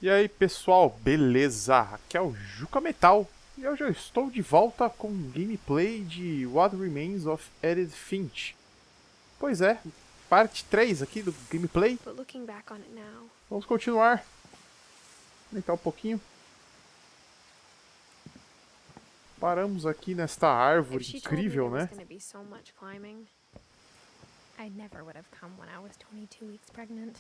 E aí pessoal, beleza? Aqui é o Juca Metal e hoje eu estou de volta com gameplay de What Remains of Edith Finch. Pois é, parte 3 aqui do gameplay. Vamos continuar. Aumentar um pouquinho. Paramos aqui nesta árvore incrível, né? I never would have come when I was 22 weeks pregnant.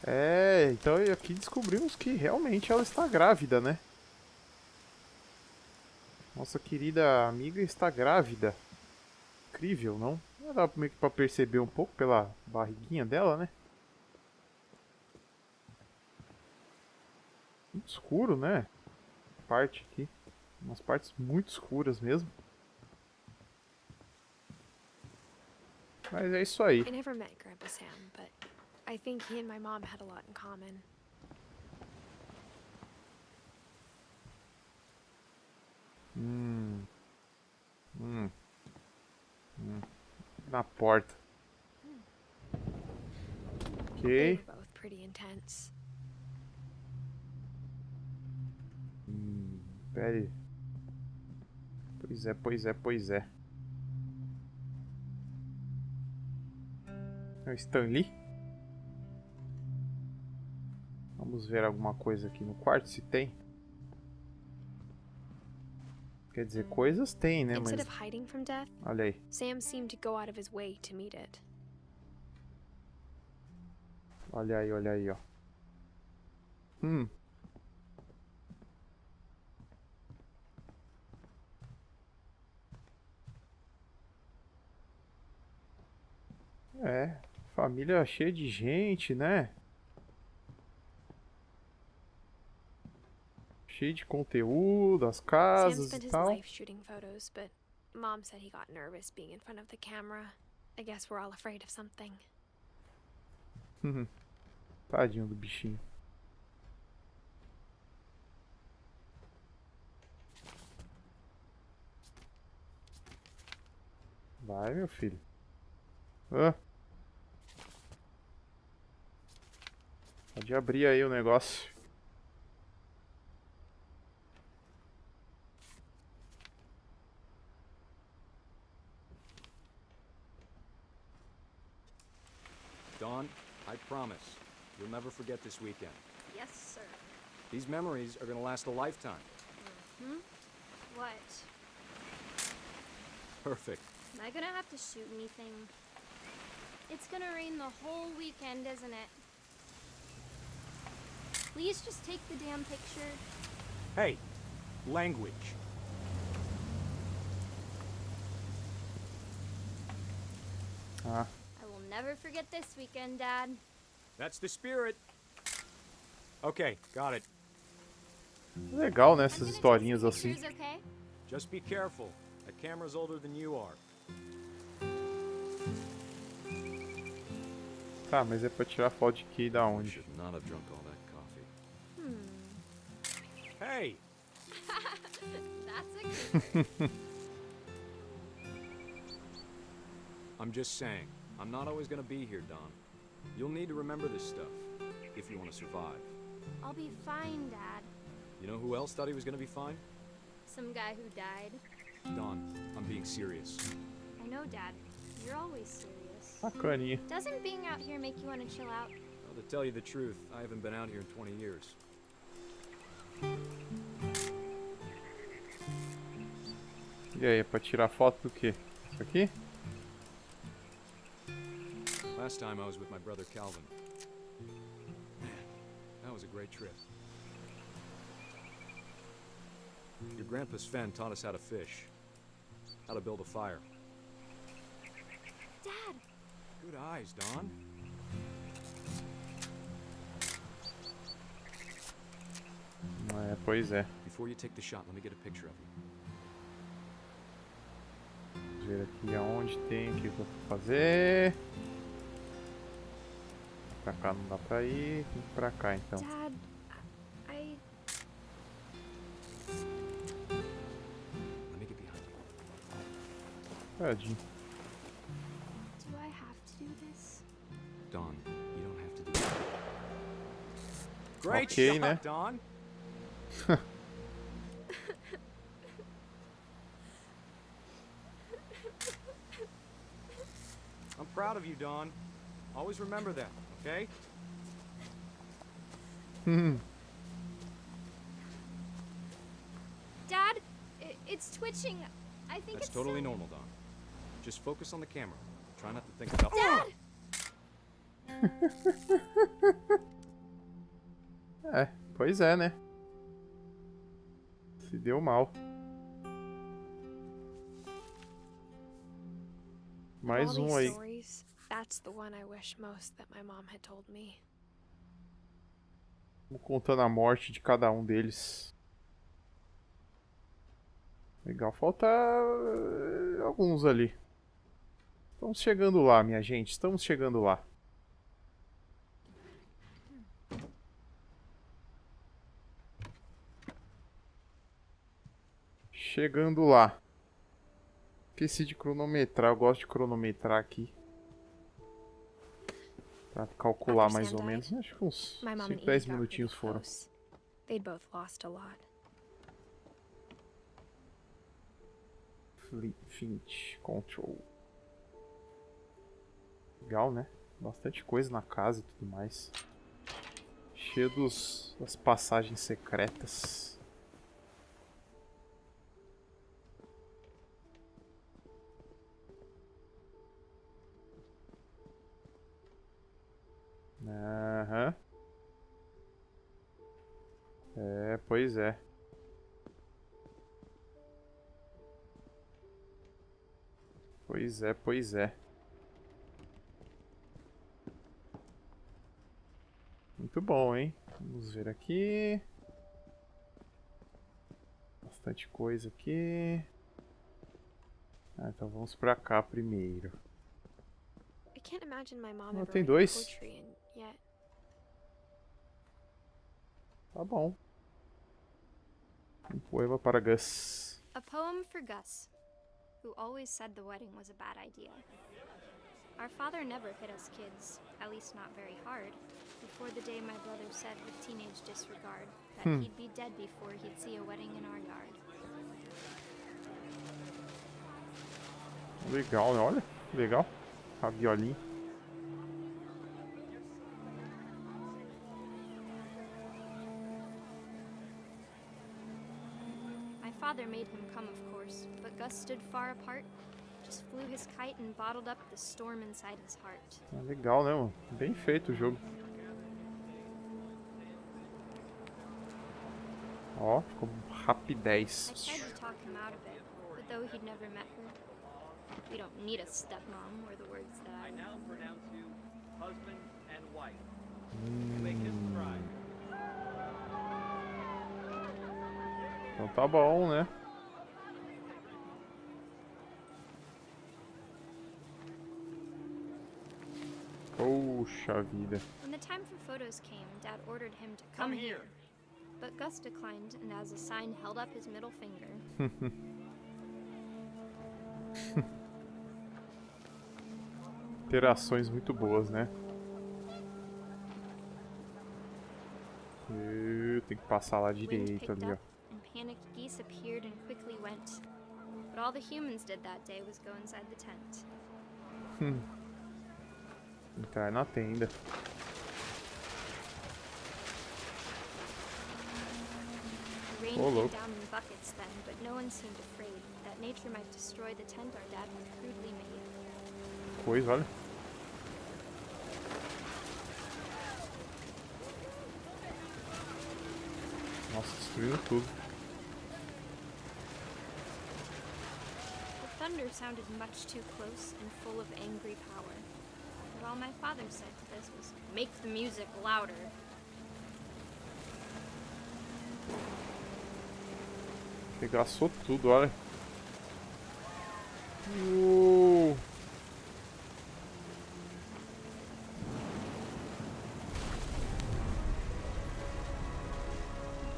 É, então aqui descobrimos que realmente ela está grávida, né? Nossa querida amiga está grávida. Incrível, não? Não dá meio que pra perceber um pouco pela barriguinha dela, né? Muito escuro, né? Parte aqui. Umas partes muito escuras mesmo. Mas é isso aí. I never met Grandpa Sam, but I think he and my mom had a lot in common. Na porta. They Ok. were both pretty intense. Pera aí. Pois é, pois é, pois é. É o Stanley. Vamos ver alguma coisa aqui no quarto, se tem. Quer dizer, coisas tem, né? Instead Mas of hiding from death, olha aí. Sam seemed to go out of his way to meet it. Olha aí, ó. É, família cheia de gente, né? Cheio de conteúdo, as Sam casas e spent his tal. life shooting photos, but Mom said he got nervous being in front of the camera. I guess we're all afraid of something. Tadinho do bichinho. Vai, meu filho. Ah. Pode abrir aí o negócio. Dawn, I promise, you'll never forget this weekend. Yes, sir. These memories are gonna last a lifetime. What? Perfect. Am I gonna have to shoot anything? It's gonna rain the whole weekend, isn't it? Please just take the damn picture. Hey, language. Ah, I will never forget this weekend, Dad. That's the spirit. Okay, got it. legal, né? I'm Essas gonna take historinhas some assim. pictures, okay? Just be careful. That camera's older than you are. Tá, mas é pra tirar foto de que e da onde? Should not have drunk all that coffee. Hey! That's a good. I'm just saying, I'm not always gonna be here, Don. You'll need to remember this stuff, if you want to survive. I'll be fine, Dad. You know who else thought he was gonna be fine? Some guy who died. Don, I'm being serious. I know, Dad. You're always serious. Bacaninha. Doesn't being out here make you want to chill out? Well, to tell you the truth, I haven't been out here in 20 years. E aí, é pra tirar foto do quê? Isso aqui? Last time I was with my brother Calvin. Man, that was a great trip. Your grandpa Sven taught us how to fish, how to build a fire. Dad! Good eyes, Don. É, pois é. Before you take the shot, let me get a picture of you. Vamos ver aqui aonde tem, o que eu vou fazer. Pra cá não dá pra ir, tem que ir pra cá então. Dad, I... Let me get behind you. Tadinho. Do I have to do this? Dawn, you don't have to do that. Great Ok, shot, né? Dawn. I'm proud of you, Dawn. Always remember that, okay? Dad, it's twitching. I think That's it's totally so... normal, Dawn. Just focus on the camera. Try not to think about... Dad! É, pois é, né? Se deu mal. Mais Of all um these aí. stories, that's the one I wish most that my mom had told me. Vamos contando a morte de cada um deles. Legal, falta alguns ali. Estamos chegando lá, minha gente. Estamos chegando lá. Chegando lá. Esqueci de cronometrar. Eu gosto de cronometrar aqui. Pra calcular After mais Sam ou menos. died, Acho que uns My mom and 5, 10 Edie got minutinhos pretty foram. close. They'd both lost a lot. Finch, Control. Legal, né? Bastante coisa na casa e tudo mais. Cheio das passagens secretas. Aham. É, pois é. Pois é, pois é. Muito bom, hein? Vamos ver aqui. Bastante coisa aqui. Ah, então vamos pra cá primeiro. I can't imagine my mom Oh, ever tem writing dois. poetry and yet. Tá bom. Um poema para Gus. A poem for Gus, who always said the wedding was a bad idea. Our father never hit us kids, at least not very hard, before the day my brother said with teenage disregard that he'd be dead before he'd see a wedding in our yard. Legal, né? Olha. Legal. Raviolinho. My father made him come, of course, but Gus stood far apart, just flew his kite and bottled up the storm inside his heart. Ah, legal, né, mano? Bem feito o jogo. Ó, ficou I rapidez. tried to talk him out of it, but though he'd never met her, we don't need a stepmom, were the words that I Now pronounce you husband and wife. You may kiss the bride. Então tá bom, né? Poxa vida. When the time for photos came, Dad ordered him to come here. But Gus declined and as a sign held up his middle finger. Interações muito boas, né? Tem que passar lá Wind direito picked ali, ó. up and panicked geese appeared and quickly went. But all the humans did that day was go inside the tent. Entrar na tenda. The rain Oh, came look. down in buckets then, but no one seemed afraid that nature might destroy the tent our dad had crudely made. Pois, olha. Nossa, destruindo tudo. The thunder sounded much too close and full of angry power. But all my father said to this was, "Make the music louder." Regaçou tudo, olha.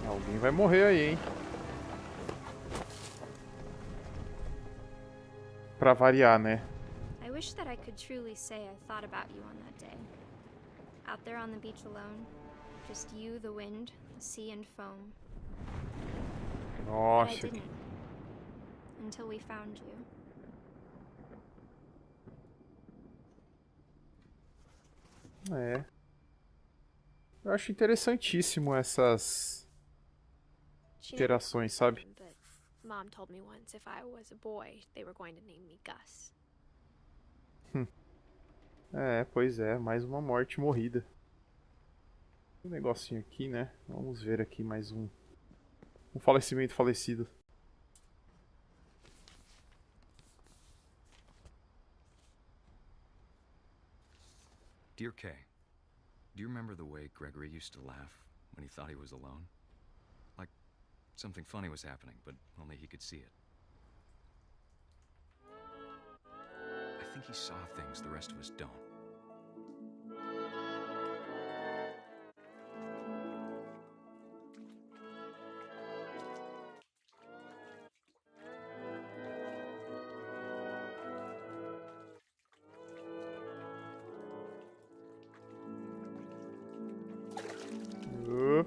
Alguém vai morrer aí, hein? Pra variar, né? I wish wish that I could truly say I thought about you on that day. Out there on the beach alone, just you, the wind, the sea, and foam. But I Nossa, didn't. Until we found you. é. Eu acho interessantíssimo essas She never interações, called me sabe? Sam, but Mom told me once if I was a boy, they were going to name me Gus. É, pois é, mais uma morte morrida. Um negocinho aqui, né? Vamos ver aqui mais um falecimento falecido. Dear Kay, do you remember the way Gregory used to laugh when he thought he was alone? Like something funny was happening, but only he could see it. I think he saw things the rest of us don't. Uh,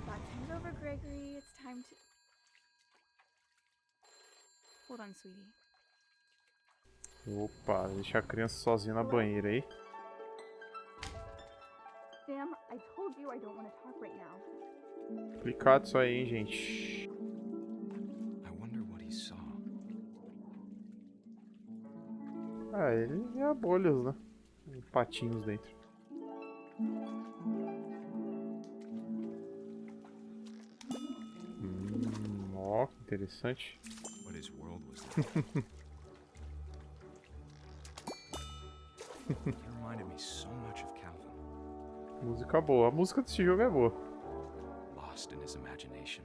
Back time's over, Gregory. It's time to. Hold on, sweetie. Opa, deixa a criança sozinha na banheira aí. Sam, I told you I don't want to talk right now. Complicado isso aí, hein, gente. I wonder what he saw. Ah, ele é bolhas, né? Com patinhos dentro. Ó, que interessante. What his world was like. He reminded me so much of Calvin, Música boa. A música desse jogo é boa. lost in his imagination.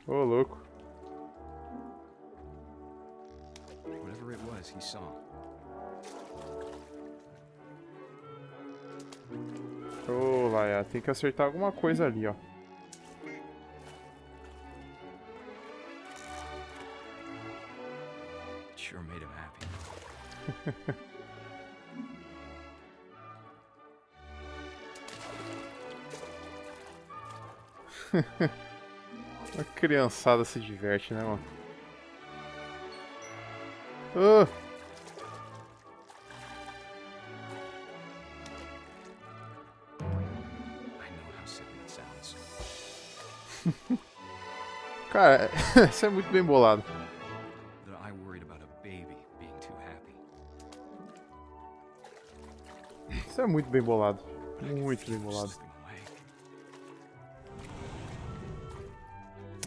Ô, louco. Whatever it was he saw. Ô, Laia, tem que acertar alguma coisa ali, ó. It sure made him happy. A criançada se diverte, né, mano? Ah! I know how silly it sounds. Cara, isso é muito bem bolado. That I worried about a baby being too happy. Isso é muito bem bolado. But I could Muito bem feel bolado. slipping away.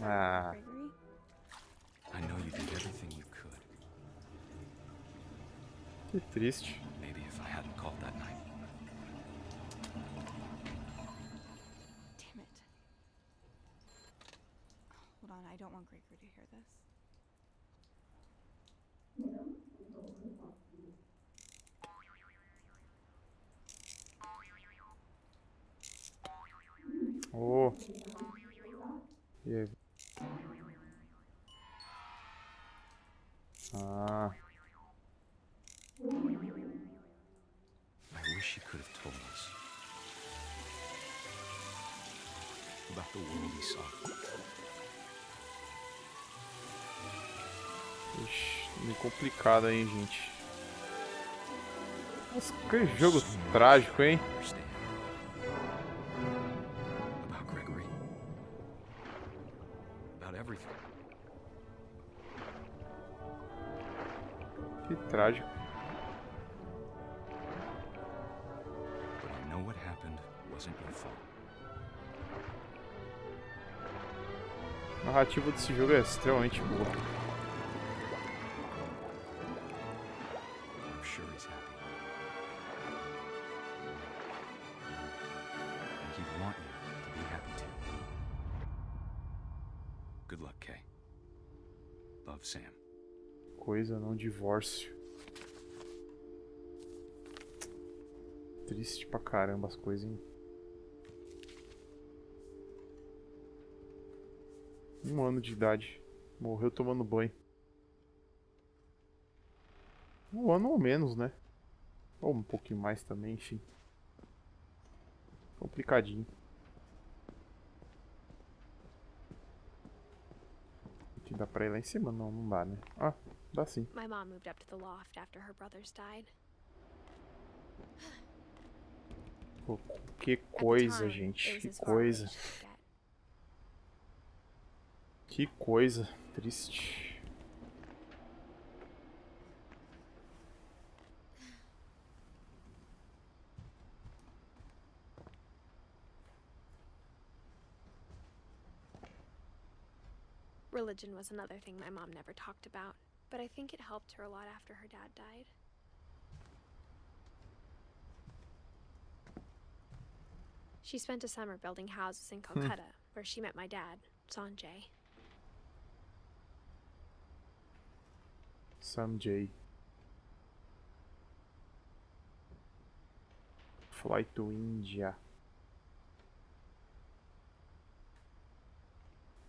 Ah, Gregory? I know you did everything you could. que triste. Maybe if I hadn't called that night. Damn it. Hold on, I don't want Gregory to hear this. Oh. E aí? Ah, I wish he could have told us about the world he saw. ixi, meio complicado aí, gente. Nossa, que jogo trágico, hein? Understand about Gregory, about everything. Que trágico. But I know what happened wasn't your fault. A narrativa desse jogo é extremamente boa. I'm sure he's happy. And he'd want you to be happy too. Good luck, Kay. Love, Sam. Coisa, não divórcio. Triste pra caramba as coisas, hein? 1 ano de idade. Morreu tomando banho. 1 ano ou menos, né? Ou um pouquinho mais também, enfim. Complicadinho. Dá pra ir lá em cima? Não, não dá, né? Ah, dá sim. My mom moved up to the loft after her brothers died. Pô, que At the coisa, time, gente. it was Que as far away coisa. as she could get. Que coisa. Triste. Religion was another thing my mom never talked about, but I think it helped her a lot after her dad died. She spent a summer building houses in Calcutta, where she met my dad, Sanjay. Sanjay. Fly to India.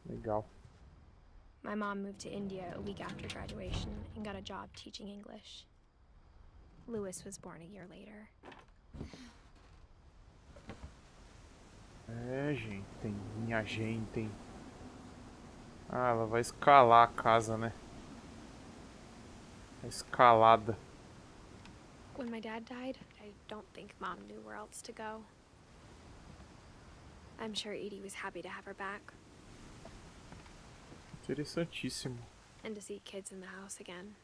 Legal. My mom moved to India a week after graduation and got a job teaching English. Lewis was born a year later. É, gente. Minha gente. Ah, ela vai escalar a casa, né? A escalada. When my dad died, I don't think Mom knew where else to go. I'm sure Edie was happy to have her back Interessantíssimo. and to see kids in the house again.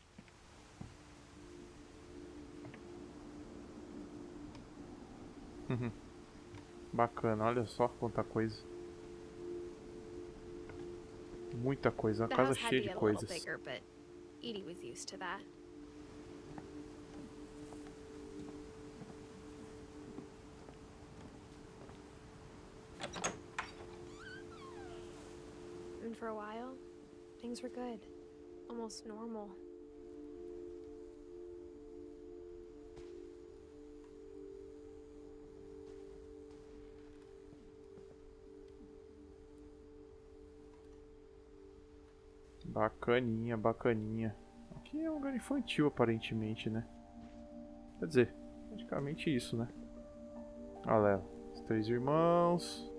Bacana, olha só quanta coisa. Muita coisa, uma The casa house had to cheia de get a little coisas. bigger, but Edie was used to that. And for a while, things were good. Almost normal. Bacaninha, bacaninha. Aqui é um lugar infantil, aparentemente, né? Quer dizer, praticamente isso, né? Olha lá, os 3 irmãos.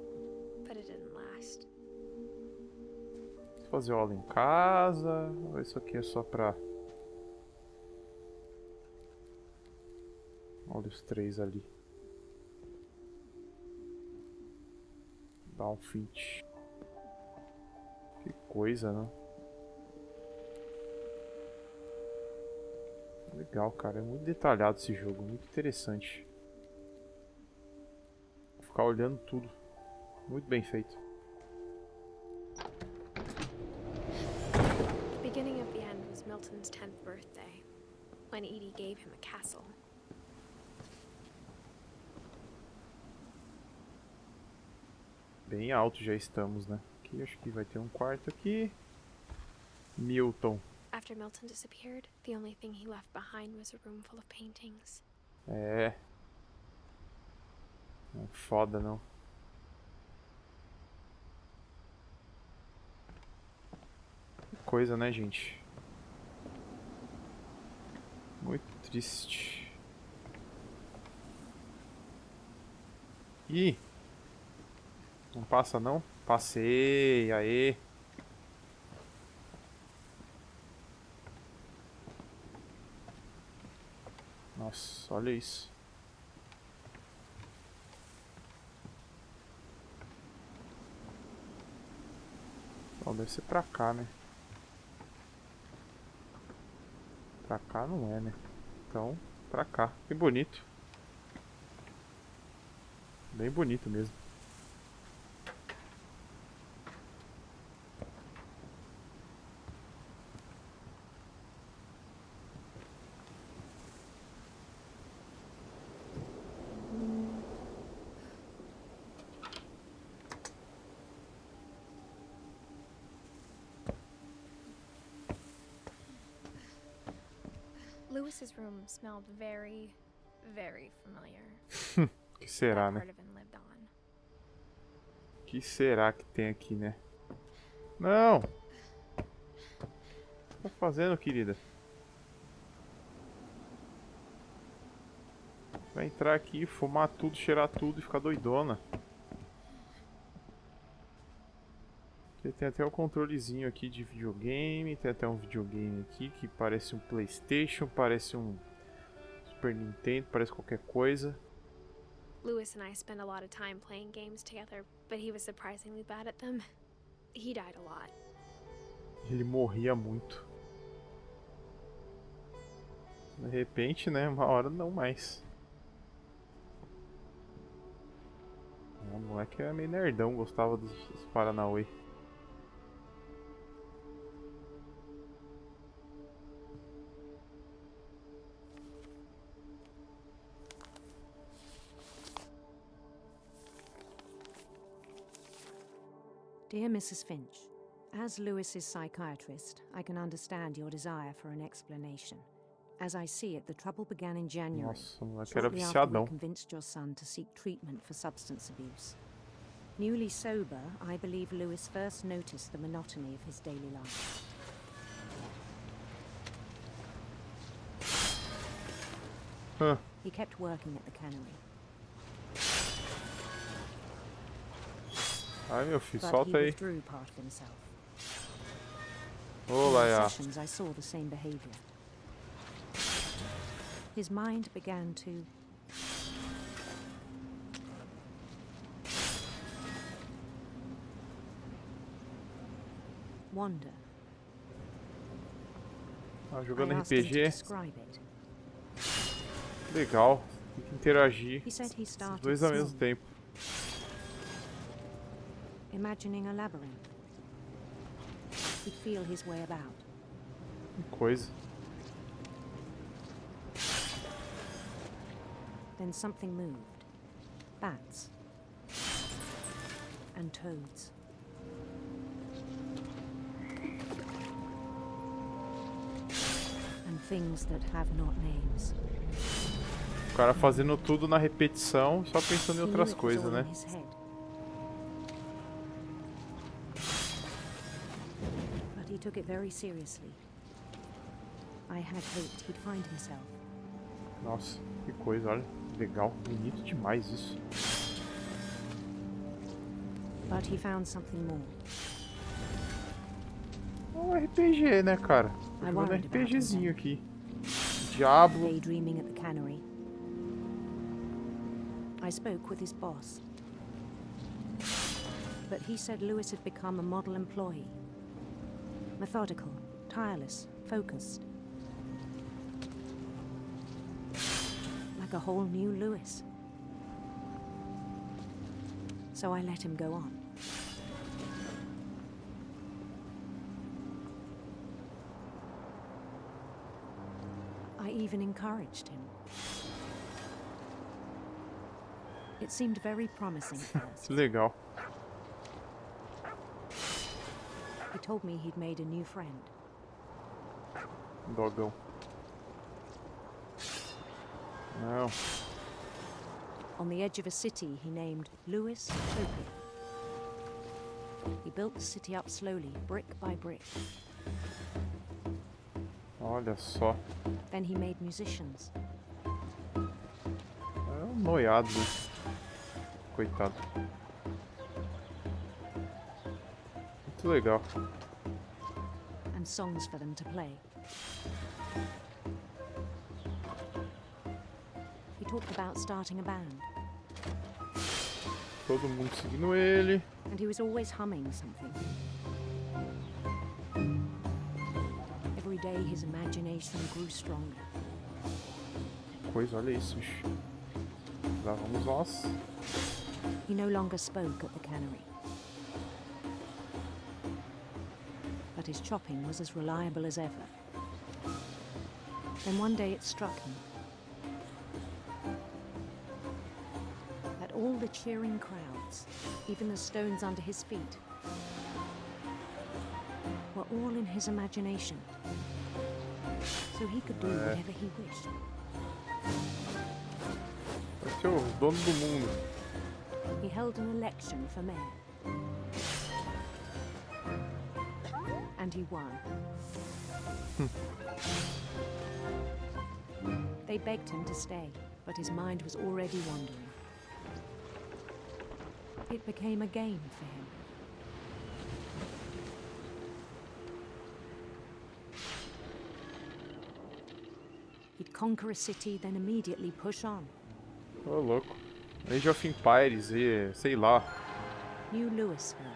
But it didn't last. Fazer aula em casa. Ou isso aqui é só pra... Olha os 3 ali. Edith Finch. Que coisa, né? Legal, cara. É muito detalhado esse jogo. Muito interessante. Vou ficar olhando tudo. Muito bem feito. The beginning of the end was Milton's 10th birthday, when Edie gave him a castle. Bem alto já estamos, né? Aqui acho que vai ter um quarto aqui. Milton. After Milton disappeared, the only thing he left behind was a room full of paintings. É. Não é foda, não. Que coisa, né, gente? Muito triste. Ih! Não passa, não? Passei, aê! Nossa, olha isso. Bom, deve ser pra cá, né? Pra cá não é, né? Então, pra cá. Que bonito. Bem bonito mesmo. Lewis's room smelled very Very familiar. O que será, That né? part of him lived on. O que será que tem aqui, né? Não! O que tá fazendo, querida? Vai entrar aqui, fumar tudo, cheirar tudo e ficar doidona. Tem até um controlezinho aqui de videogame. Tem até um videogame aqui que parece um PlayStation, parece um Super Nintendo, parece qualquer coisa. Lewis and I spent a lot of time playing games together, but he was surprisingly bad at them. He died a lot. Ele morria muito. De repente, né? Uma hora não mais. O moleque era meio nerdão, gostava dos Paranauê. Dear Mrs. Finch, as Lewis's psychiatrist, I can understand your desire for an explanation. As I see it, the trouble began in January, Nossa, o moleque era shortly after we viciadão. convinced your son to seek treatment for substance abuse. Newly sober, I believe Lewis first noticed the monotony of his daily life. Hã. He kept working at the cannery, Ai, meu filho, but he solta aí. withdrew part of himself. Ô, In Laia. sessions, I saw the same behavior. His mind began to wander. Ah, I jogando asked him to RPG. describe it. Legal. Tem que interagir. He said he Os started dois ao small, mesmo tempo. imagining a labyrinth. He'd feel his way about. Que coisa. Then something moved. Bats. And toads. And things that have not names. O cara fazendo tudo na repetição, só pensando em He knew outras it was coisas, all né? in his head. But he took it very seriously. I had hoped he'd find himself. Nossa, que coisa, olha. Legal, bonito demais isso. But he found something more. É um RPG, né, cara? Tô I jogando worried about RPGzinho him aqui. Diablo. Daydreaming at the cannery. I spoke with his boss. But he said Lewis had become a model employee. Methodical, tireless, focused. Like a whole new Lewis. So I let him go on. I even encouraged him. It seemed very promising first. Que legal. He told me he'd made a new friend. Dogão. Não. On the edge of a city he named Lewis Utopia. He built the city up slowly, brick by brick. Olha só. Then he made musicians. É um noiado, né? Coitado. Muito legal. And songs for them to play. He talked about starting a band, Todo mundo seguindo ele. and he was always humming something. Every day his imagination grew stronger. Coisa, olha isso, bicho. Lá vamos nós. He no longer spoke at the cannery. But his chopping was as reliable as ever. Then one day it struck him that all the cheering crowds, even the stones under his feet, were all in his imagination. So he could do whatever he wished. ser o dono do mundo. He held an election for mayor. And he won. They begged him to stay, but his mind was already wandering. It became a game for him. He'd conquer a city, then immediately push on. Ô, louco. Age of Empires e sei lá. New Louisville.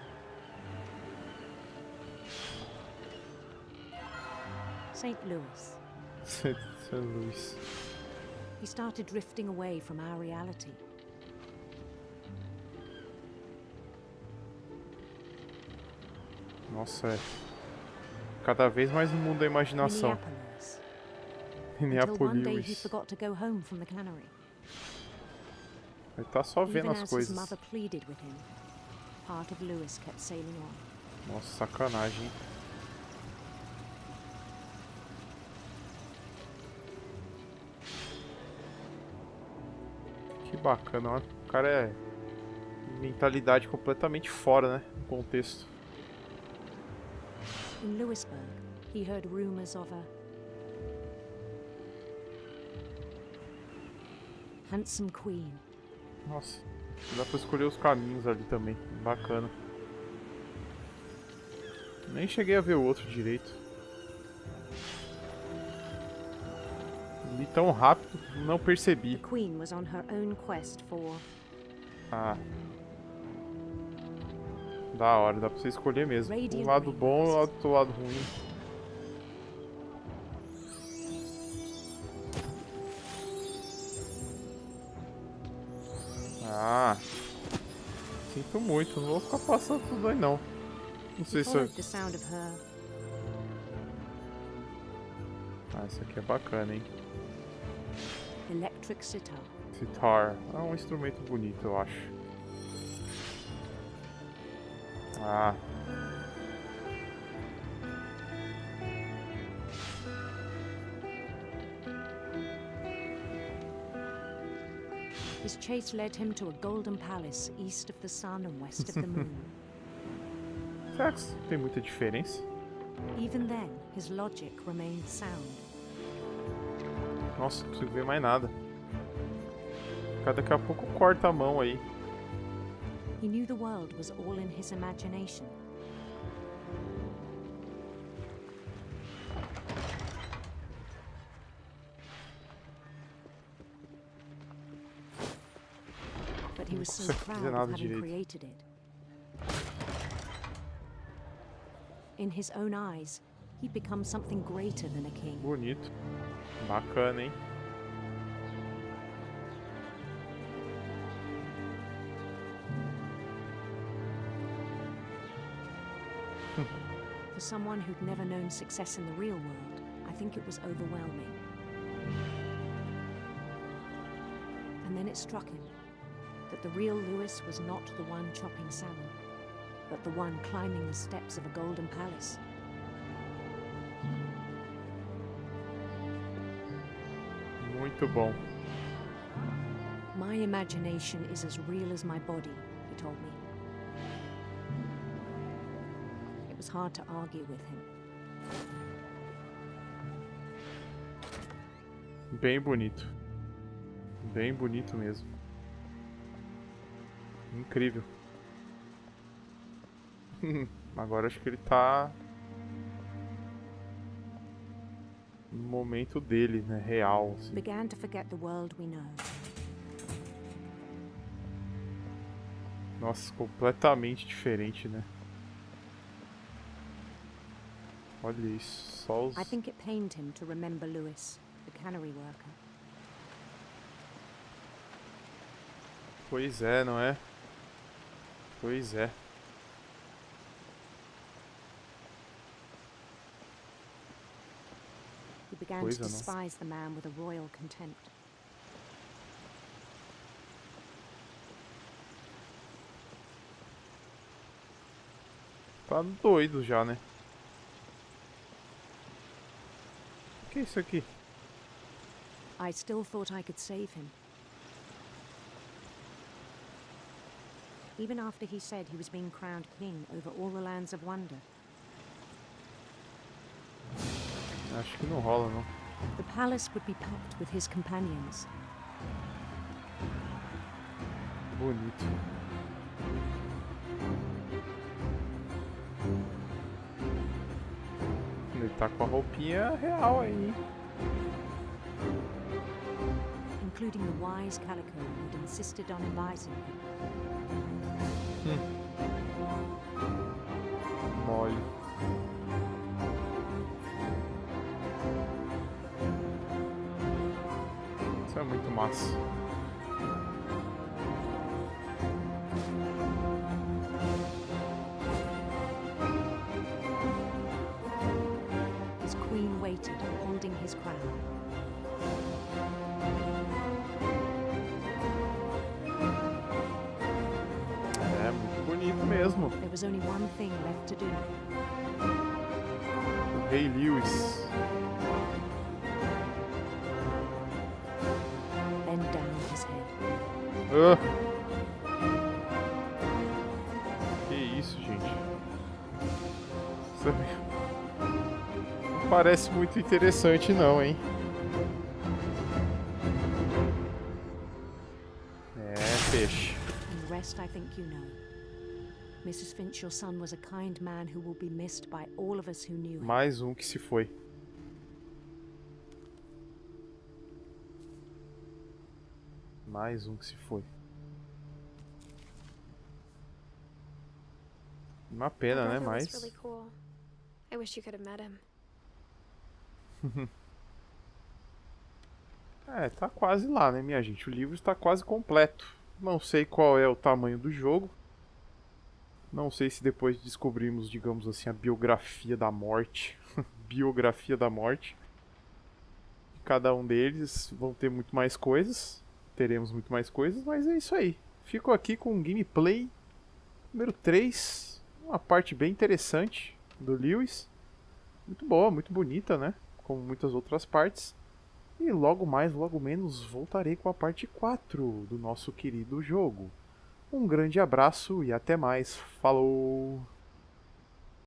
St. Louis. St. Louis. He started drifting away from our reality. Nossa, é. Cada vez mais no mundo da imaginação. Minneapolis. Until one day he Minneapolis. forgot to go home from the cannery. Ele tá só vendo Even as as his coisas. mother pleaded with him, part of Louis kept sailing on. Nossa, sacanagem, hein? Que bacana, ó. O cara é mentalidade completamente fora, né? Do contexto. In Louisburg, he heard rumors of a handsome queen. Nossa, dá pra escolher os caminhos ali também. Bacana. Nem cheguei a ver o outro direito. Li tão rápido, não percebi. The queen was on her own quest for Ah. Da hora, dá pra você escolher mesmo. Um Radiant lado bom e Rainbows. outro lado ruim. Ah. Sinto muito, não vou ficar passando tudo aí não. Não sei se eu... followed the sound of her Ah, isso aqui é bacana, hein? electric sitar. Sitar. É um instrumento bonito, eu acho. Ah. His chase led him to a golden palace east of the sun and west of the moon. Será que tem muita diferença? Even then, his logic remained sound. Nossa, não consigo ver mais nada. Daqui a pouco corta a mão aí. He knew the world was all in his imagination. But he was so consegue fazer proud nada of having direito. created it. In his own eyes, he'd become something greater than a king. Bonito. Bacana, hein? For someone who'd never known success in the real world, I think it was overwhelming. And then it struck him that the real Louis was not the one chopping salmon, but the one climbing the steps of a golden palace. Muito bom. My imagination is as real as my body, he told me. It was hard to argue with him. Bem bonito. Bem bonito mesmo. Incrível. Agora acho que ele tá no momento dele, né? Real, assim. Began to forget the world we know. Nossa, completamente diferente, né? Olha isso, só os... I think it pained him to remember Louis, the cannery worker. Pois é, não é? Pois é. He began Pois to é, não. despise the man with a royal contempt. Tá doido já, né? O que é isso aqui? I still thought I could save him. even after he said he was being crowned king over all the lands of wonder. Acho que não rola, não. The palace would be packed with his companions. Bonito. Ele tá com a roupinha real aí, hein? Including the wise Calico who had insisted on advising him. Mole. Isso é muito massa. His queen waited, holding his crown. É, muito bonito mesmo. There was only one thing left to do. O Rei Lewis. Bend down his head. Ah. Que isso, gente. Isso não parece muito interessante não, hein? É, peixe. And the rest I think you know. Mrs. Finch, your son was a kind man who will be missed by all of us who knew him. Mais um que se foi. Mais um que se foi. Uma pena, My né? brother was Mas... really cool. I wish you could have met him. É, tá quase lá, né, minha gente? O livro está quase completo. Não sei qual é o tamanho do jogo. Não sei se depois descobrimos, digamos assim, a biografia da morte. Biografia da morte. Cada um deles vão ter muito mais coisas. Teremos muito mais coisas, mas é isso aí. Fico aqui com o gameplay número 3. Uma parte bem interessante do Lewis. Muito boa, muito bonita, né? Como muitas outras partes. E logo mais, logo menos, voltarei com a parte 4 do nosso querido jogo. Um grande abraço e até mais. Falou!